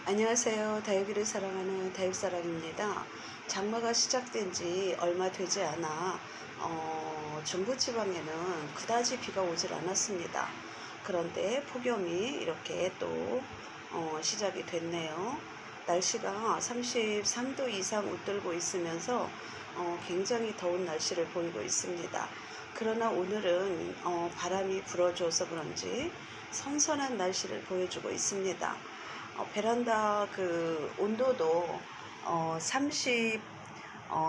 안녕하세요. 다육이를 사랑하는 다육사랑입니다. 장마가 시작된 지 얼마 되지 않아 중부지방에는 그다지 비가 오질 않았습니다. 그런데 폭염이 이렇게 또 시작이 됐네요. 날씨가 33도 이상 웃돌고 있으면서 굉장히 더운 날씨를 보이고 있습니다. 그러나 오늘은 바람이 불어줘서 그런지 선선한 날씨를 보여주고 있습니다. 베란다 그 온도도 30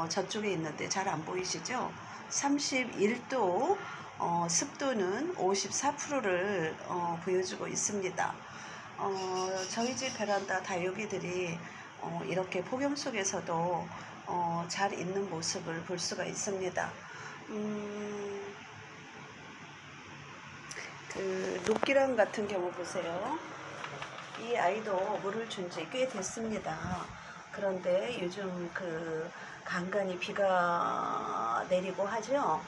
저쪽에 있는데 잘 안 보이시죠? 31도, 습도는 54%를 보여주고 있습니다. 저희 집 베란다 다육이들이 이렇게 폭염 속에서도 잘 있는 모습을 볼 수가 있습니다. 그 녹기랑 같은 경우 보세요. 이 아이도 물을 준 지 꽤 됐습니다. 그런데 요즘 그 간간히 비가 내리고 하죠.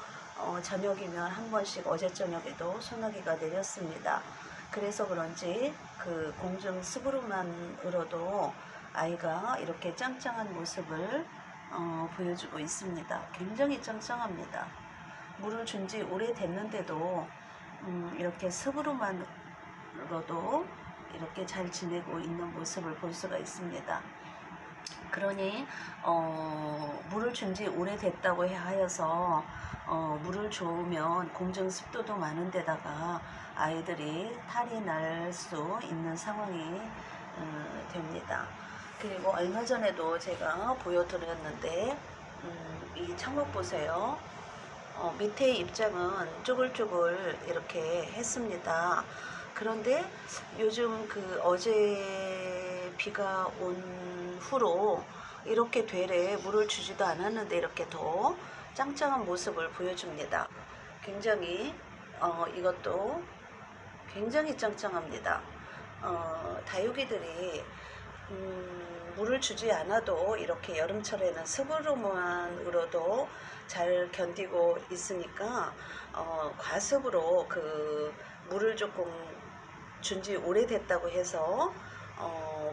저녁이면 한 번씩 어제 저녁에도 소나기가 내렸습니다. 그래서 그런지 그 공중 습으로만으로도 아이가 이렇게 짱짱한 모습을 보여주고 있습니다. 굉장히 짱짱합니다. 물을 준 지 오래됐는데도 이렇게 습으로만으로도 이렇게 잘 지내고 있는 모습을 볼 수가 있습니다. 그러니 물을 준 지 오래됐다고 하여서 물을 좋으면 공중 습도도 많은 데다가 아이들이 탈이 날 수 있는 상황이 됩니다. 그리고 얼마 전에도 제가 보여드렸는데 이 청옥 보세요. 밑에 입장은 쪼글쪼글 이렇게 했습니다. 그런데 요즘 그 어제 비가 온 후로 이렇게 되레 물을 주지도 않았는데 이렇게 더 짱짱한 모습을 보여줍니다. 굉장히 이것도 굉장히 짱짱합니다. 다육이들이 물을 주지 않아도 이렇게 여름철에는 습으로만으로도 잘 견디고 있으니까 과습으로 그 물을 조금 준 지 오래됐다고 해서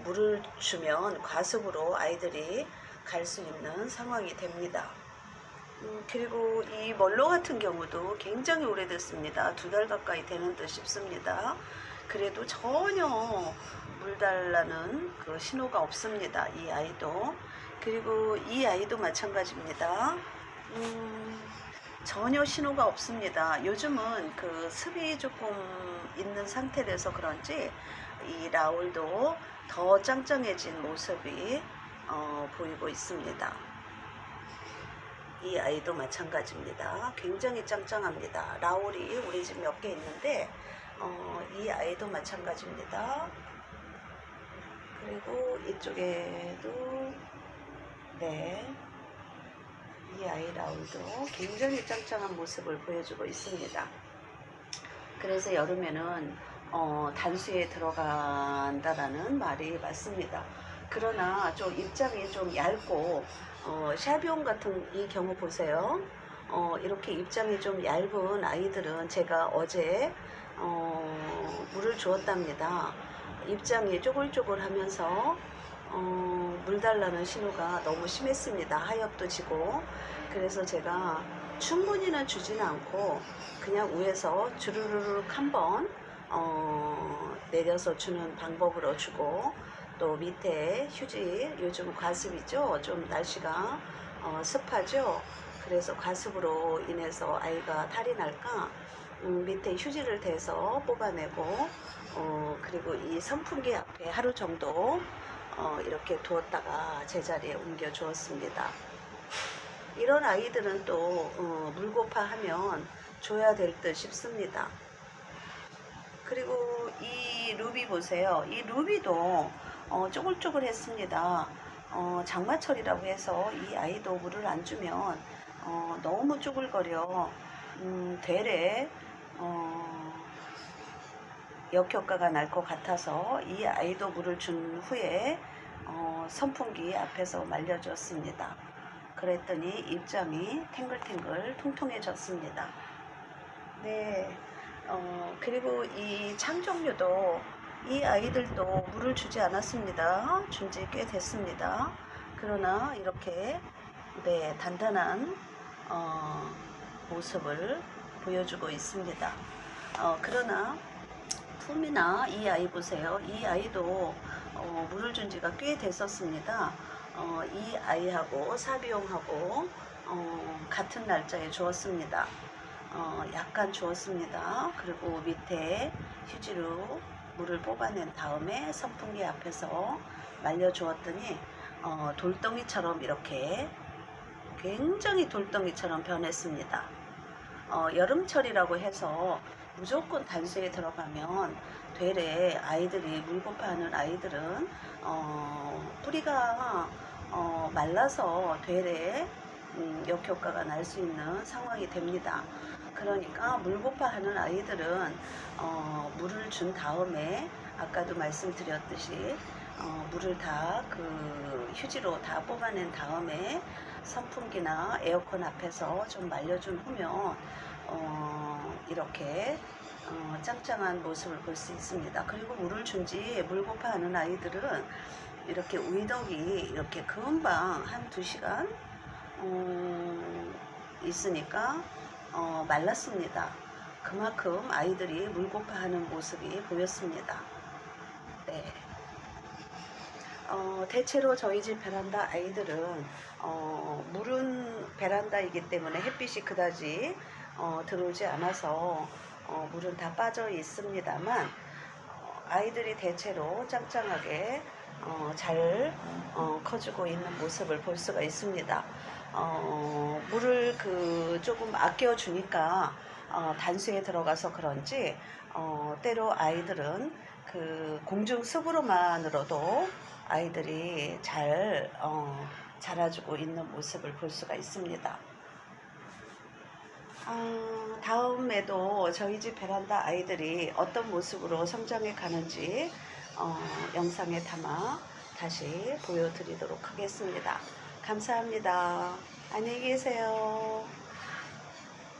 물을 주면 과습으로 아이들이 갈 수 있는 상황이 됩니다. 그리고 이 멀로 같은 경우도 굉장히 오래됐습니다. 2달 가까이 되는 듯 싶습니다. 그래도 전혀 물 달라는 그 신호가 없습니다. 이 아이도. 그리고 이 아이도 마찬가지입니다. 전혀 신호가 없습니다. 요즘은 그 습이 조금 있는 상태라서 그런지 이 라울도 더 짱짱해진 모습이 보이고 있습니다. 이 아이도 마찬가지입니다. 굉장히 짱짱합니다. 라울이 우리 집 몇 개 있는데 이 아이도 마찬가지입니다. 그리고 이쪽에도 네, 이 아이 라울도 굉장히 짱짱한 모습을 보여주고 있습니다. 그래서 여름에는 단수에 들어간다라는 말이 맞습니다. 그러나 좀 입장이 좀 얇고 샤비온 같은 이 경우 보세요. 이렇게 입장이 좀 얇은 아이들은 제가 어제 물을 주었답니다. 입장이 쪼글쪼글 하면서 물 달라는 신호가 너무 심했습니다. 하엽도 지고. 그래서 제가 충분히는 주지는 않고 그냥 위에서 주르르륵 한번 내려서 주는 방법으로 주고, 또 밑에 휴지, 요즘 과습이죠. 좀 날씨가 습하죠. 그래서 과습으로 인해서 아이가 탈이 날까 밑에 휴지를 대서 뽑아내고 그리고 이 선풍기 앞에 하루 정도 이렇게 두었다가 제자리에 옮겨 주었습니다. 이런 아이들은 또 물고파 하면 줘야 될 듯 싶습니다. 그리고 이 루비 보세요. 이 루비도 쪼글쪼글 했습니다. 장마철이라고 해서 이 아이도 물을 안 주면 너무 쪼글거려 되레 역효과가 날 것 같아서 이 아이도 물을 준 후에 선풍기 앞에서 말려줬습니다. 그랬더니 입장이 탱글탱글 통통해졌습니다. 네, 그리고 이 창종류도 이 아이들도 물을 주지 않았습니다. 준 지 꽤 됐습니다. 그러나 이렇게 네, 단단한 모습을 보여주고 있습니다. 그러나 품이나 이 아이 보세요. 이 아이도 물을 준 지가 꽤 됐었습니다. 이 아이하고 사비용하고 같은 날짜에 주었습니다. 약간 주었습니다. 그리고 밑에 휴지로 물을 뽑아낸 다음에 선풍기 앞에서 말려 주었더니 돌덩이처럼 이렇게 굉장히 돌덩이처럼 변했습니다. 여름철이라고 해서 무조건 단수에 들어가면 되레 아이들이 물고파하는 아이들은 뿌리가 말라서 되레 역효과가 날 수 있는 상황이 됩니다. 그러니까 물고파하는 아이들은 물을 준 다음에 아까도 말씀드렸듯이 물을 다 그 휴지로 다 뽑아낸 다음에 선풍기나 에어컨 앞에서 좀 말려준 후면 이렇게 짱짱한 모습을 볼 수 있습니다. 그리고 물을 준지 물고파하는 아이들은 이렇게 우이덕이 이렇게 금방 한 2시간 있으니까 말랐습니다. 그만큼 아이들이 물고파하는 모습이 보였습니다. 네. 대체로 저희 집 베란다 아이들은 물은 베란다이기 때문에 햇빛이 그다지 들어오지 않아서 물은 다 빠져 있습니다만 아이들이 대체로 짱짱하게 잘 커지고 있는 모습을 볼 수가 있습니다. 물을 조금 아껴 주니까 단수에 들어가서 그런지 때로 아이들은 그 공중습으로만으로도 아이들이 잘 자라주고 있는 모습을 볼 수가 있습니다. 다음에도 저희 집 베란다 아이들이 어떤 모습으로 성장해 가는지 영상에 담아 다시 보여드리도록 하겠습니다. 감사합니다. 안녕히 계세요.